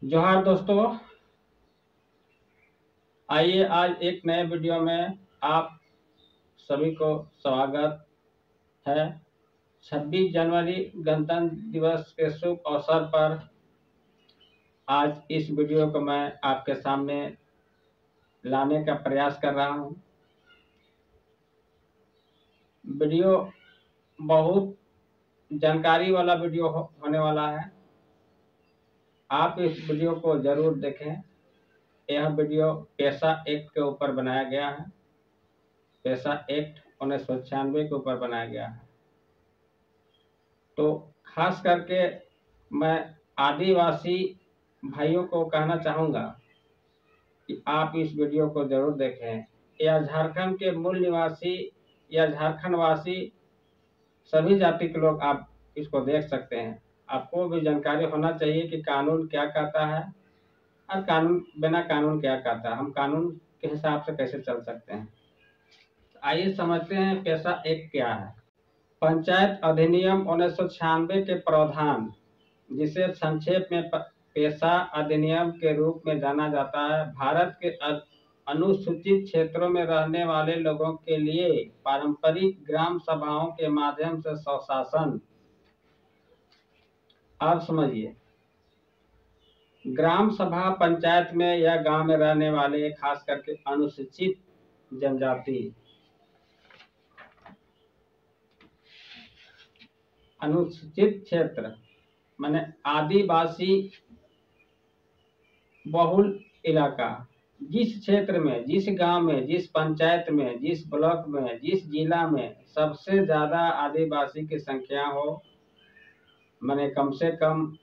जोहार दोस्तों, आइए आज एक नए वीडियो में आप सभी को स्वागत है। 26 जनवरी गणतंत्र दिवस के शुभ अवसर पर आज इस वीडियो को मैं आपके सामने लाने का प्रयास कर रहा हूं। वीडियो बहुत जानकारी वाला वीडियो होने वाला है। आप इस वीडियो को जरूर देखें। यह वीडियो पेशा एक्ट के ऊपर बनाया गया है। पेशा एक्ट 1996 के ऊपर बनाया गया है। तो खास करके मैं आदिवासी भाइयों को कहना चाहूँगा कि आप इस वीडियो को जरूर देखें। या झारखंड के मूल निवासी या झारखंड वासी सभी जाति के लोग आप इसको देख सकते हैं। आपको भी जानकारी होना चाहिए कि कानून क्या कहता है और कानून बिना कानून क्या कहता है। हम कानून के हिसाब से कैसे चल सकते हैं। आइए समझते हैं पेशा एक्ट क्या है। पंचायत अधिनियम 1996 के प्रावधान, जिसे संक्षेप में पेशा अधिनियम के रूप में जाना जाता है, भारत के अनुसूचित क्षेत्रों में रहने वाले लोगों के लिए पारंपरिक ग्राम सभाओं के माध्यम से स्वशासन। आप समझिए, ग्राम सभा पंचायत में या गांव में रहने वाले खास करके अनुसूचित जनजाति, अनुसूचित क्षेत्र माने आदिवासी बहुल इलाका, जिस क्षेत्र में, जिस गांव में, जिस पंचायत में, जिस ब्लॉक में, जिस जिला में सबसे ज्यादा आदिवासी की संख्या हो, माने कम से कम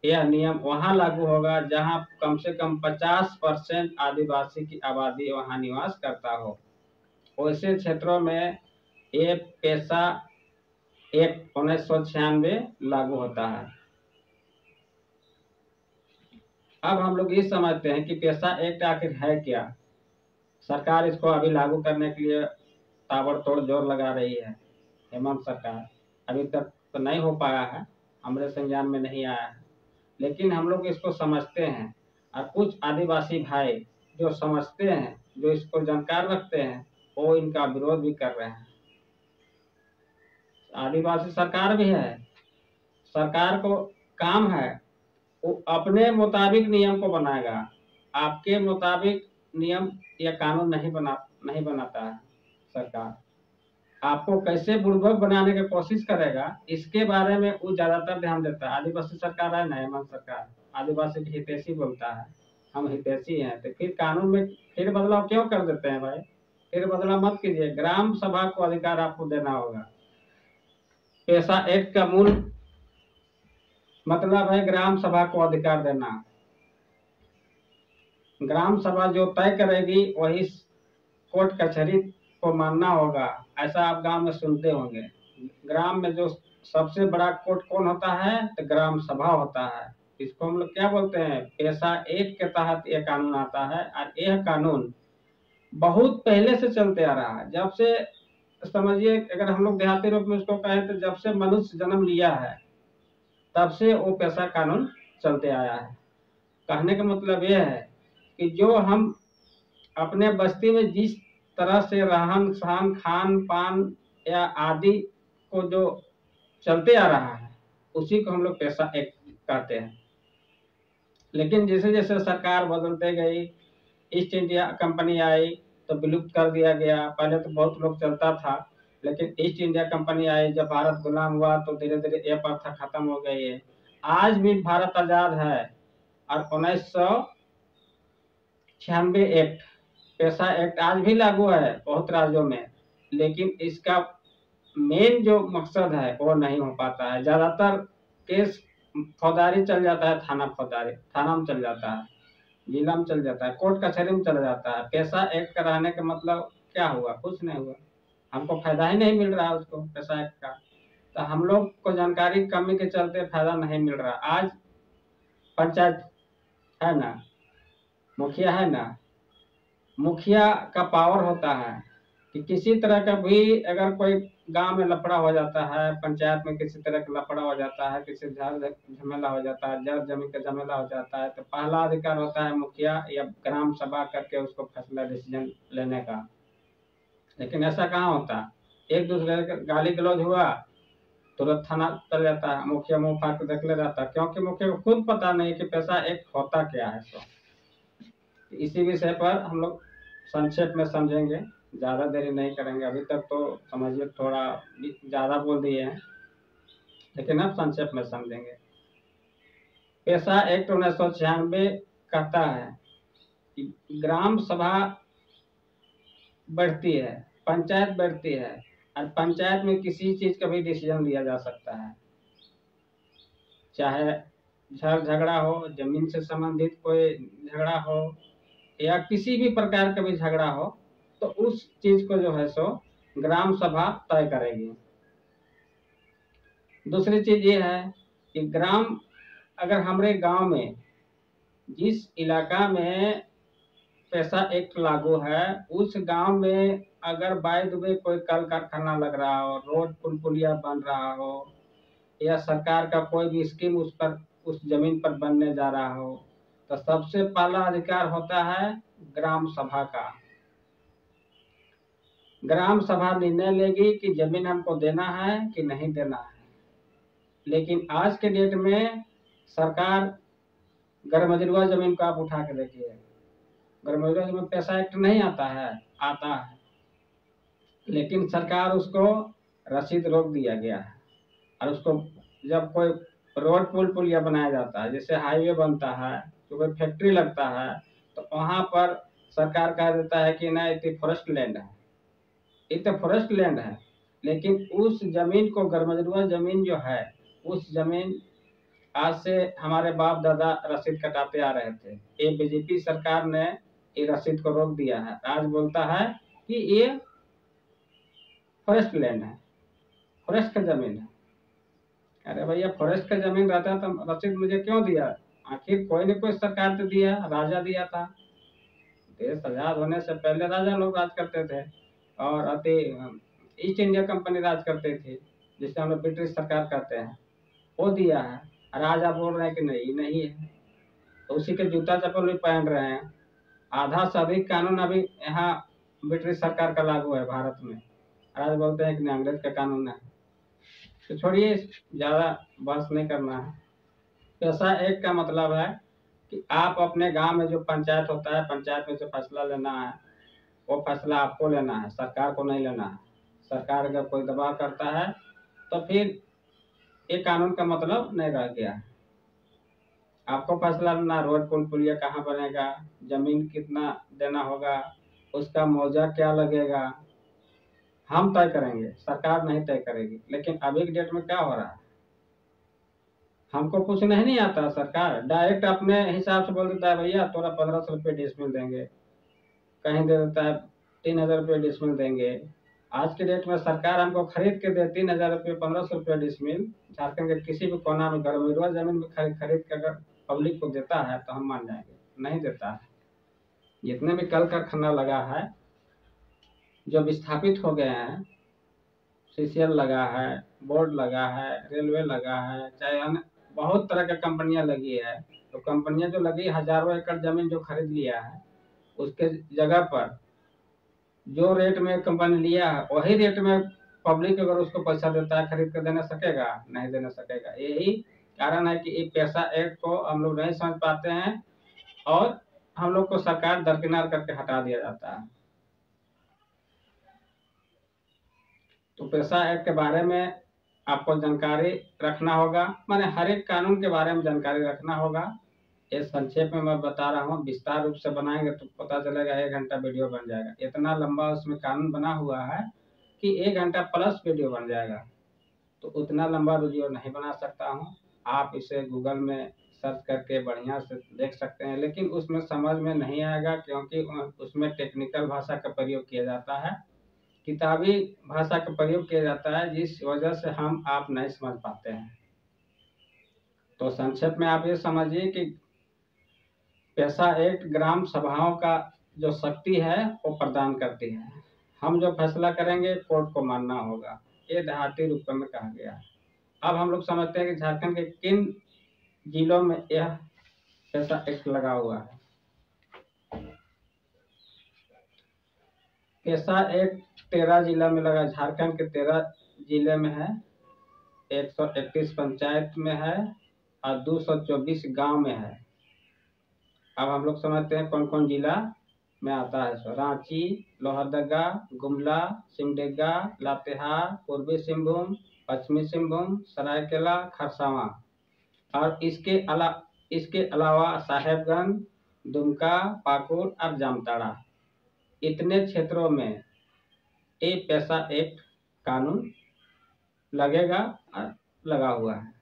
यह नियम वहां लागू होगा जहां कम से कम 50% आदिवासी की आबादी वहां निवास करता हो। वैसे क्षेत्रों में ये पेशा एक्ट 1996 लागू होता है। अब हम लोग ये समझते हैं कि पेशा एक्ट आखिर है क्या। सरकार इसको अभी लागू करने के लिए ताबड़तोड़ जोर लगा रही है। हेमंत सरकार, अभी तक तो नहीं हो पाया है, हमारे संज्ञान में नहीं आया है, लेकिन हम लोग इसको समझते हैं। और कुछ आदिवासी भाई जो समझते हैं, जो इसको जानकार रखते हैं, वो इनका विरोध भी कर रहे हैं। आदिवासी सरकार भी है, सरकार को काम है वो अपने मुताबिक नियम को बनाएगा। आपके मुताबिक नियम या कानून नहीं बनाता है सरकार। आपको कैसे बुड़बक बनाने की कोशिश करेगा, इसके बारे में वो ज्यादातर ध्यान देता है। आदिवासी सरकार है ना, हेमंत सरकार आदिवासी की हितैषी बोलता है, हम हितैषी हैं, तो फिर कानून में फिर बदलाव क्यों कर देते हैं भाई। फिर बदलाव मत कीजिए। ग्राम सभा को अधिकार आपको देना होगा। पेशा एक्ट का मूल मतलब है ग्राम सभा को अधिकार देना। ग्राम सभा जो तय करेगी वही कोर्ट कचहरी को मानना होगा। ऐसा आप गांव में सुनते होंगे। ग्राम में जो सबसे बड़ा कोर्ट कौन होता है, तो ग्राम सभा होता है। इसको हम लोग क्या बोलते हैं, पेशा एक्ट के तहत यह कानून आता है। और यह कानून बहुत पहले से चलते आ रहा है। जब से समझिए, अगर हम लोग देहाती रूप में उसको कहें तो जब से मनुष्य जन्म लिया है तब से वो पेशा कानून चलते आया है। कहने का मतलब यह है कि जो हम अपने बस्ती में जिस तरह से रहन सहन खान पान या आदि को जो चलते आ रहा है, उसी को हम लोग पेशा एक्ट कहते हैं। लेकिन जैसे जैसे सरकार बदलते गई, ईस्ट इंडिया कंपनी आई तो विलुप्त कर दिया गया। पहले तो बहुत लोग चलता था, लेकिन ईस्ट इंडिया कंपनी आई, जब भारत गुलाम हुआ तो धीरे धीरे ये प्रथा खत्म हो गई है। आज भी भारत आजाद है और 1996 एक्ट, पेशा एक्ट आज भी लागू है बहुत राज्यों में, लेकिन इसका मेन जो मकसद है वो नहीं हो पाता है। ज्यादातर केस फौजदारी चल जाता है, थाना फौजदारी, थाना में चल जाता है, जिला में चल जाता है, कोर्ट कचहरी में चला जाता है। पेशा एक्ट का रहने का मतलब क्या हुआ, कुछ नहीं हुआ। हमको फायदा ही नहीं मिल रहा उसको पेशा एक्ट का। तो हम लोग को जानकारी कमी के चलते फायदा नहीं मिल रहा। आज पंचायत है ना, मुखिया है ना, मुखिया का पावर होता है कि किसी तरह का भी अगर कोई गांव में लफड़ा हो जाता है, पंचायत में किसी तरह का लफड़ा हो जाता है, किसी झमेला हो जाता है, जर जमीन का झमेला हो जाता है, तो पहला अधिकार होता है मुखिया या ग्राम सभा करके उसको फैसला डिसीजन लेने का। लेकिन ऐसा कहाँ होता, एक दूसरे का गाली गलौज हुआ तुरंत थाना चल जाता है, मुखिया मुंह फाड़ के देख ले जाता है, क्योंकि मुखिया को खुद पता नहीं कि पैसा एक होता क्या है। तो इसी विषय पर हम लोग संक्षेप में समझेंगे, ज्यादा देरी नहीं करेंगे। अभी तक तो समझिए थोड़ा ज्यादा बोल दिए हैं, लेकिन अब संक्षेप में समझेंगे। पैसा एक्ट 1996 कहता है कि ग्राम सभा बढ़ती है, पंचायत बढ़ती है, और पंचायत में किसी चीज का भी डिसीजन लिया जा सकता है, चाहे झगड़ा हो, जमीन से संबंधित कोई झगड़ा हो, या किसी भी प्रकार का भी झगड़ा हो, तो उस चीज को जो है सो ग्राम सभा तय करेगी। दूसरी चीज ये है कि ग्राम, अगर हमारे गांव में जिस इलाका में पैसा एक्ट लागू है, उस गांव में अगर बाय द वे कोई कल कारखाना लग रहा हो, रोड पुल पुलिया बन रहा हो, या सरकार का कोई भी स्कीम उस पर, उस जमीन पर बनने जा रहा हो, तो सबसे पहला अधिकार होता है ग्राम सभा का। ग्राम सभा निर्णय लेगी कि जमीन हमको देना है कि नहीं देना है। लेकिन आज के डेट में सरकार, गरमजरुआ जमीन को आप उठा के देखिए, गरमजरुआ जमीन पैसा एक्ट नहीं आता है, आता है, लेकिन सरकार उसको रसीद रोक दिया गया है। और उसको जब कोई रोड पुल पुलिया बनाया जाता है, जैसे हाईवे बनता है, तो कोई फैक्ट्री लगता है, तो वहां पर सरकार कह देता है कि ना ये फॉरेस्ट लैंड है, ये तो फॉरेस्ट लैंड है। लेकिन उस जमीन को, गरमजरुआ जमीन जो है, उस जमीन आज से हमारे बाप दादा रसीद कटाते आ रहे थे। ये बीजेपी सरकार ने ये रसीद को रोक दिया है। आज बोलता है कि ये फॉरेस्ट लैंड है, फॉरेस्ट का जमीन है। अरे भैया, फॉरेस्ट का जमीन रहता है तो रसीद मुझे क्यों दिया? आखिर कोई न कोई सरकार तो दिया, राजा दिया था। देश आजाद होने से पहले राजा लोग राज करते थे, और अति ईस्ट इंडिया कंपनी राज करती थी, जिसे हम लोग ब्रिटिश सरकार कहते हैं, वो दिया है। राजा बोल रहे हैं कि नहीं नहीं है, तो उसी के जूता चप्पल भी पहन रहे हैं। आधा से अधिक कानून अभी यहाँ ब्रिटिश सरकार का लागू है भारत में। आज बोलते हैं कि नहीं, अंग्रेज का कानून है। तो छोड़िए, ज्यादा बहस नहीं करना है। पैसा एक्ट का मतलब है कि आप अपने गांव में जो पंचायत होता है, पंचायत में जो फैसला लेना है, वो फैसला आपको लेना है, सरकार को नहीं लेना है। सरकार अगर कोई दबाव करता है तो फिर ये कानून का मतलब नहीं रह गया। आपको फैसला लेना, रोड पुल पुलिया कहाँ बनेगा, जमीन कितना देना होगा, उसका मुआवजा क्या लगेगा, हम तय करेंगे, सरकार नहीं तय करेगी। लेकिन अभी के डेट में क्या हो रहा है, हमको कुछ नहीं आता, सरकार डायरेक्ट अपने हिसाब से बोल देता है, भैया थोड़ा 1500 रुपये डिसमिल देंगे, कहीं दे देता है 3000 रुपये डिसमिल देंगे। आज के डेट में सरकार हमको खरीद के दे 3000 रुपये, 1500 रुपये डिसमिल, झारखंड के किसी भी कोना में गरमजरुआ जमीन में खरीद के अगर पब्लिक को देता है तो हम मान जाएंगे। नहीं देता है। जितने भी कल कारखाना लगा है, जो विस्थापित हो गए हैं, सीसीएल लगा है, बोर्ड लगा है, रेलवे लगा है, चाहे अन्य बहुत तरह की कंपनियां लगी है, तो कंपनियां जो लगी, हजारों एकड़ जमीन जो खरीद लिया है, उसके जगह पर जो रेट में कंपनी लिया है वही रेट में पब्लिक अगर उसको पैसा देता है, खरीद कर देना सकेगा? नहीं देना सकेगा। यही कारण है कि ये पैसा एक्ट को हम लोग नहीं समझ पाते हैं, और हम लोग को सरकार दरकिनार करके हटा दिया जाता है। तो पैसा एक्ट के बारे में आपको जानकारी रखना होगा, माने हर एक कानून के बारे में जानकारी रखना होगा। ये संक्षेप में मैं बता रहा हूँ, विस्तार रूप से बनाएंगे तो पता चलेगा 1 घंटा वीडियो बन जाएगा। इतना लंबा उसमें कानून बना हुआ है कि 1 घंटा प्लस वीडियो बन जाएगा। तो उतना लंबा वीडियो नहीं बना सकता हूँ। आप इसे गूगल में सर्च करके बढ़िया से देख सकते हैं, लेकिन उसमें समझ में नहीं आएगा, क्योंकि उसमें टेक्निकल भाषा का प्रयोग किया जाता है, किताबी भाषा का प्रयोग किया जाता है, जिस वजह से हम आप नहीं समझ पाते हैं। तो संक्षेप में आप ये समझिए कि पैसा एक्ट ग्राम सभाओं का जो शक्ति है वो प्रदान करती है। हम जो फैसला करेंगे कोर्ट को मानना होगा। ये देहाती रूप में कहा गया है। अब हम लोग समझते हैं कि झारखंड के किन जिलों में यह पैसा एक्ट लगा हुआ है। पैसा एक्ट 13 जिला में लगा, झारखंड के 13 जिले में है, 131 पंचायत में है और 224 गांव में है। अब हम लोग समझते हैं कौन कौन जिला में आता है। सो रांची, लोहरदगा, गुमला, सिमडेगा, लातेहार, पूर्वी सिंहभूम, पश्चिमी सिंहभूम, सरायकेला, खरसावां और इसके अलावा साहेबगंज, दुमका, पाकुड़ और जामताड़ा, इतने क्षेत्रों में ये पैसा एक्ट कानून लगेगा और लगा हुआ है।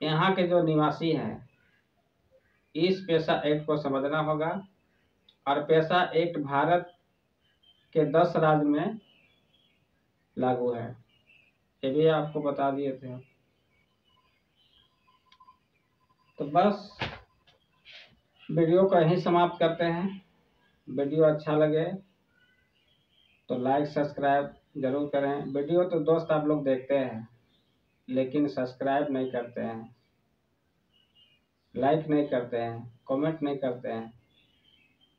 यहाँ के जो निवासी हैं इस पैसा एक्ट को समझना होगा। और पैसा एक्ट भारत के 10 राज्य में लागू है, ये भी आपको बता दिए थे। तो बस वीडियो को यहीं समाप्त करते हैं। वीडियो अच्छा लगे तो लाइक सब्सक्राइब जरूर करें। वीडियो तो दोस्त आप लोग देखते हैं लेकिन सब्सक्राइब नहीं करते हैं, लाइक नहीं करते हैं, कमेंट नहीं करते हैं।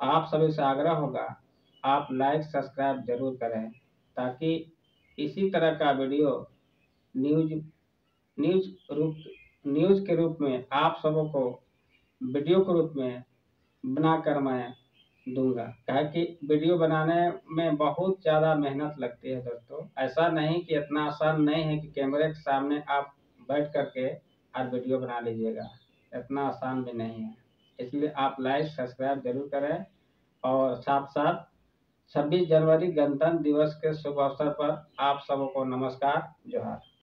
आप सभी से आग्रह होगा आप लाइक सब्सक्राइब जरूर करें ताकि इसी तरह का वीडियो न्यूज के रूप में आप सबों को वीडियो के रूप में बनाकर मैं दूंगा। कहा कि वीडियो बनाने में बहुत ज़्यादा मेहनत लगती है दोस्तों। ऐसा नहीं कि इतना आसान नहीं है कि कैमरे के सामने आप बैठ करके और वीडियो बना लीजिएगा, इतना आसान भी नहीं है। इसलिए आप लाइक सब्सक्राइब जरूर करें और साथ साथ 26 जनवरी गणतंत्र दिवस के शुभ अवसर पर आप सबों को नमस्कार, जोहार।